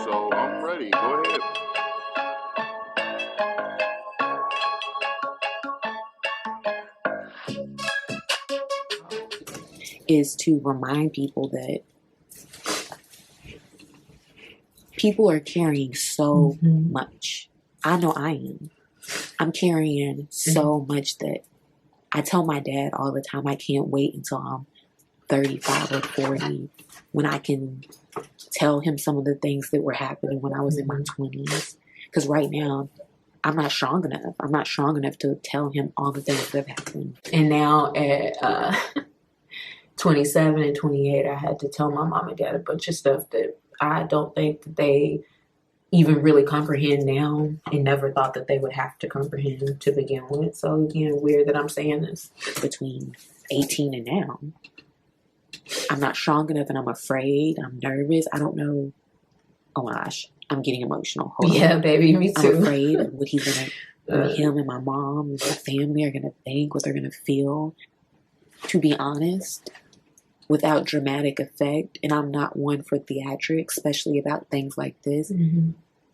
so I'm ready. Go ahead. Is to remind people that people are carrying so much. I know I am. I'm carrying so much that I tell my dad all the time, I can't wait until I'm 35 or 40 when I can tell him some of the things that were happening when I was in my 20s. Because right now, I'm not strong enough. I'm not strong enough to tell him all the things that have happened. And now at 27 and 28, I had to tell my mom and dad a bunch of stuff that I don't think that they even really comprehend now, and never thought that they would have to comprehend to begin with. So again, weird that I'm saying this. Between 18 and now, I'm not strong enough, and I'm afraid. I'm nervous. I don't know. Oh my gosh, I'm getting emotional. Hold on. Baby, me too. I'm afraid of what he's gonna, him and my mom and my family are gonna think, what they're gonna feel. To be honest, without dramatic effect, and I'm not one for theatrics, especially about things like this.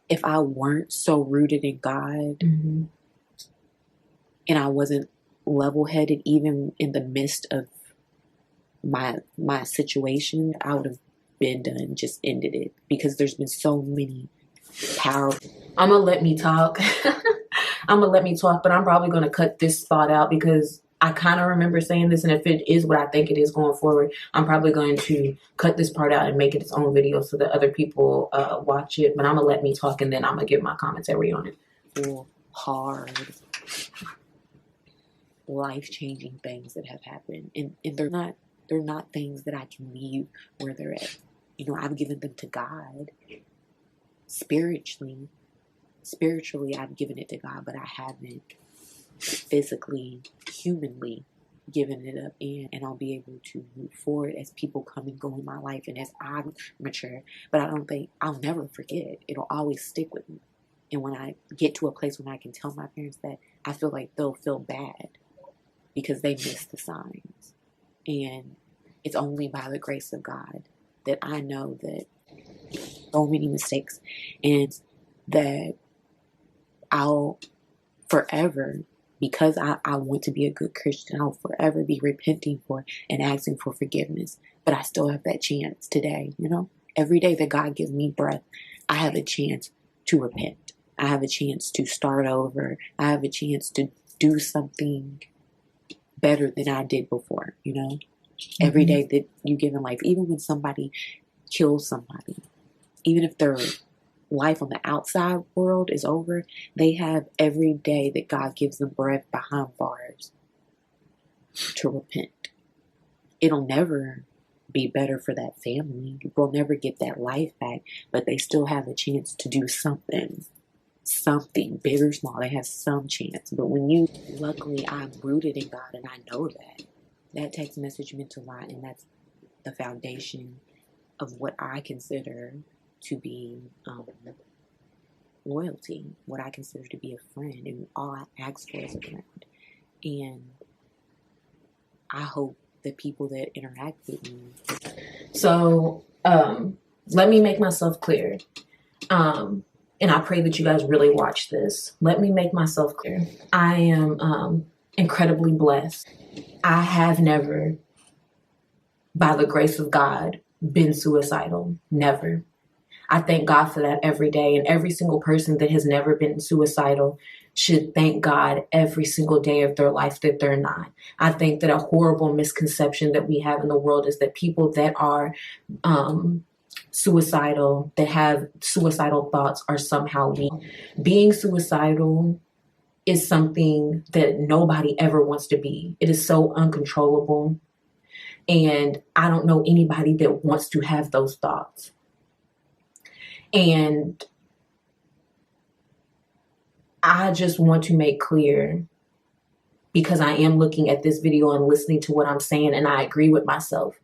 If I weren't so rooted in God, and I wasn't level-headed even in the midst of my situation, I would have been done, just ended it, because there's been so many powerful. I'm gonna let me talk. But I'm probably gonna cut this thought out because I kind of remember saying this, and if it is what I think it is going forward, I'm probably going to cut this part out and make it its own video so that other people watch it. But I'm going to let me talk, and then I'm going to give my commentary on it. Hard, life-changing things that have happened. And they're not things that I can leave where they're at. You know, I've given them to God. Spiritually, I've given it to God, but I haven't physically, humanly given it up, and I'll be able to move forward as people come and go in my life and as I mature. But I don't think I'll never forget it. It'll always stick with me. And when I get to a place when I can tell my parents that, I feel like they'll feel bad because they missed the signs. And it's only by the grace of God that I know that so many mistakes, and that I'll forever, because I want to be a good Christian, I'll forever be repenting for and asking for forgiveness. But I still have that chance today, you know? Every day that God gives me breath, I have a chance to repent. I have a chance to start over. I have a chance to do something better than I did before, you know? Every day that you give in life, even when somebody kills somebody, even if their life on the outside world is over, they have every day that God gives them breath behind bars to repent. It'll never be better for that family. We'll never get that life back, but they still have a chance to do something big or small. They have some chance. But luckily I'm rooted in God, and I know that text message meant a lot, and that's the foundation of what I consider to be loyalty, what I consider to be a friend, and all I ask for is a friend. And I hope the people that interact with me. So let me make myself clear, and I pray that you guys really watch this. Let me make myself clear. I am incredibly blessed. I have never, by the grace of God, been suicidal. Never. I thank God for that every day, and every single person that has never been suicidal should thank God every single day of their life that they're not. I think that a horrible misconception that we have in the world is that people that are suicidal, that have suicidal thoughts, are somehow weak. Being suicidal is something that nobody ever wants to be. It is so uncontrollable, and I don't know anybody that wants to have those thoughts. And I just want to make clear, because I am looking at this video and listening to what I'm saying, and I agree with myself.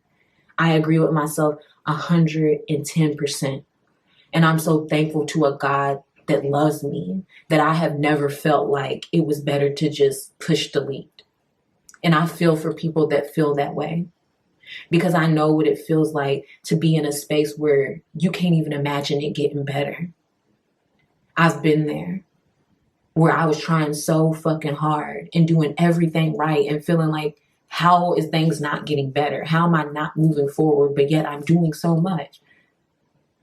I agree with myself 110%. And I'm so thankful to a God that loves me, that I have never felt like it was better to just push delete. And I feel for people that feel that way. because I know what it feels like to be in a space where you can't even imagine it getting better. I've been there, where I was trying so fucking hard and doing everything right and feeling like, how is things not getting better? How am I not moving forward? But yet I'm doing so much.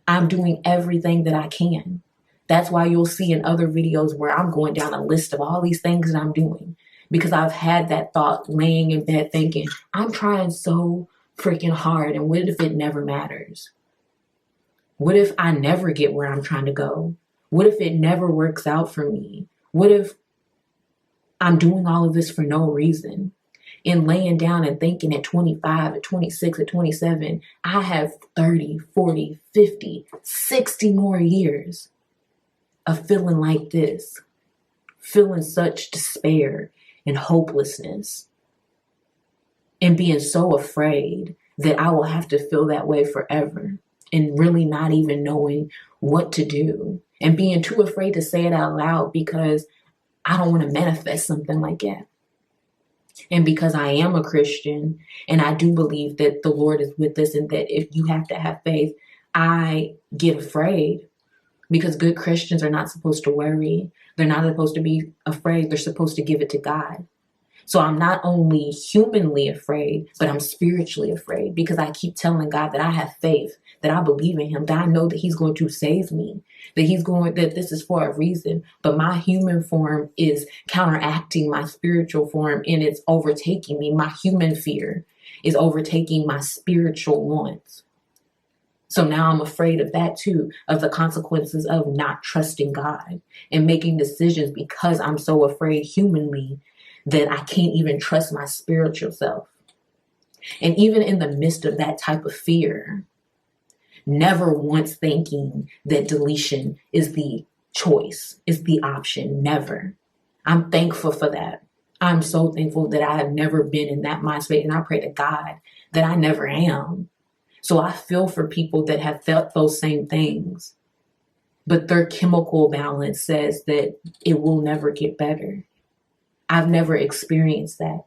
I'm doing everything that I can. That's why you'll see in other videos where I'm going down a list of all these things that I'm doing, because I've had that thought laying in bed thinking, I'm trying so freaking hard, and what if it never matters? What if I never get where I'm trying to go? What if it never works out for me? What if I'm doing all of this for no reason? And laying down and thinking at 25, at 26, at 27, I have 30, 40, 50, 60 more years of feeling like this, feeling such despair and hopelessness, and being so afraid that I will have to feel that way forever, and really not even knowing what to do, and being too afraid to say it out loud because I don't want to manifest something like that. And because I am a Christian and I do believe that the Lord is with us and that if you have to have faith, I get afraid, because good Christians are not supposed to worry. They're not supposed to be afraid. They're supposed to give it to God. So I'm not only humanly afraid, but I'm spiritually afraid, because I keep telling God that I have faith, that I believe in him, that I know that he's going to save me, that this is for a reason. But my human form is counteracting my spiritual form, and it's overtaking me. My human fear is overtaking my spiritual wants. So now I'm afraid of that too, of the consequences of not trusting God and making decisions because I'm so afraid humanly that I can't even trust my spiritual self. And even in the midst of that type of fear, never once thinking that deletion is the choice, is the option, never. I'm thankful for that. I'm so thankful that I have never been in that mind state, and I pray to God that I never am. So I feel for people that have felt those same things, but their chemical balance says that it will never get better. I've never experienced that.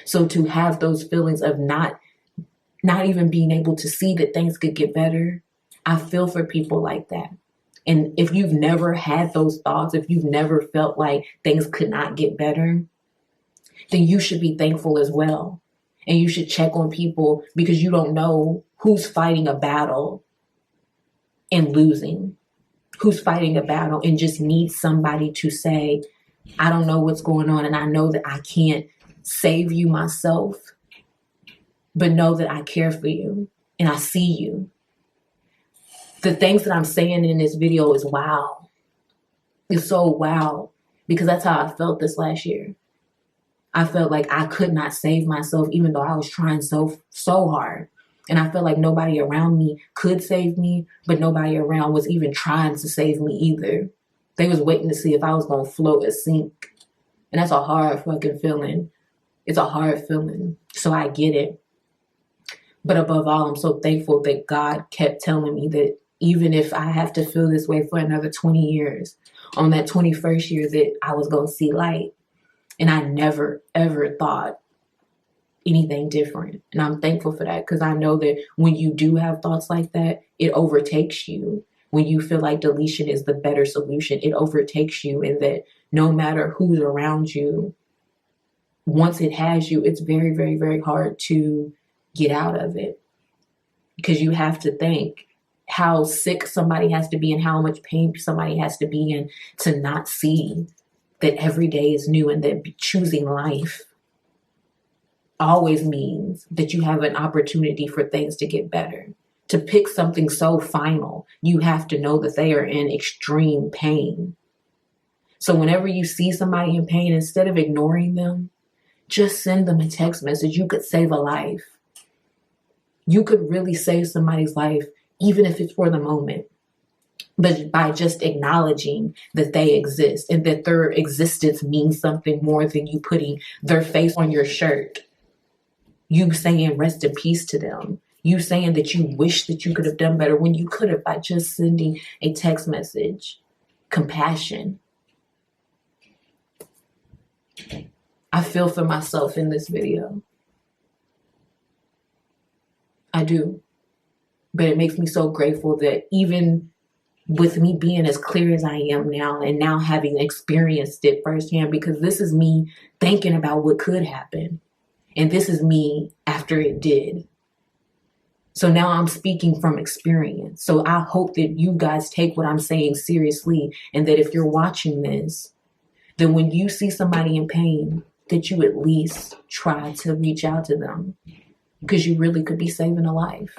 So to have those feelings of not even being able to see that things could get better, I feel for people like that. And if you've never had those thoughts, if you've never felt like things could not get better, then you should be thankful as well. And you should check on people, because you don't know who's fighting a battle and losing, who's fighting a battle and just needs somebody to say, I don't know what's going on, and I know that I can't save you myself, but know that I care for you and I see you. The things that I'm saying in this video is wow. It's so wow, because that's how I felt this last year. I felt like I could not save myself, even though I was trying so hard. And I felt like nobody around me could save me, but nobody around was even trying to save me either. They was waiting to see if I was going to float or sink. And that's a hard fucking feeling. It's a hard feeling. So I get it. But above all, I'm so thankful that God kept telling me that even if I have to feel this way for another 20 years, on that 21st year that I was going to see light. And I never, ever thought anything different. And I'm thankful for that, because I know that when you do have thoughts like that, it overtakes you. When you feel like deletion is the better solution, it overtakes you, and that no matter who's around you, once it has you, it's very, very, very hard to get out of it, because you have to think how sick somebody has to be and how much pain somebody has to be in to not see that every day is new, and that choosing life always means that you have an opportunity for things to get better. To pick something so final, you have to know that they are in extreme pain. So whenever you see somebody in pain, instead of ignoring them, just send them a text message. You could save a life. You could really save somebody's life, even if it's for the moment. But by just acknowledging that they exist and that their existence means something more than you putting their face on your shirt. You saying rest in peace to them. You saying that you wish that you could have done better when you could have, by just sending a text message. Compassion. I feel for myself in this video. I do. But it makes me so grateful that even with me being as clear as I am now and now having experienced it firsthand, because this is me thinking about what could happen. And this is me after it did. So now I'm speaking from experience. So I hope that you guys take what I'm saying seriously, and that if you're watching this, then when you see somebody in pain, that you at least try to reach out to them, because you really could be saving a life.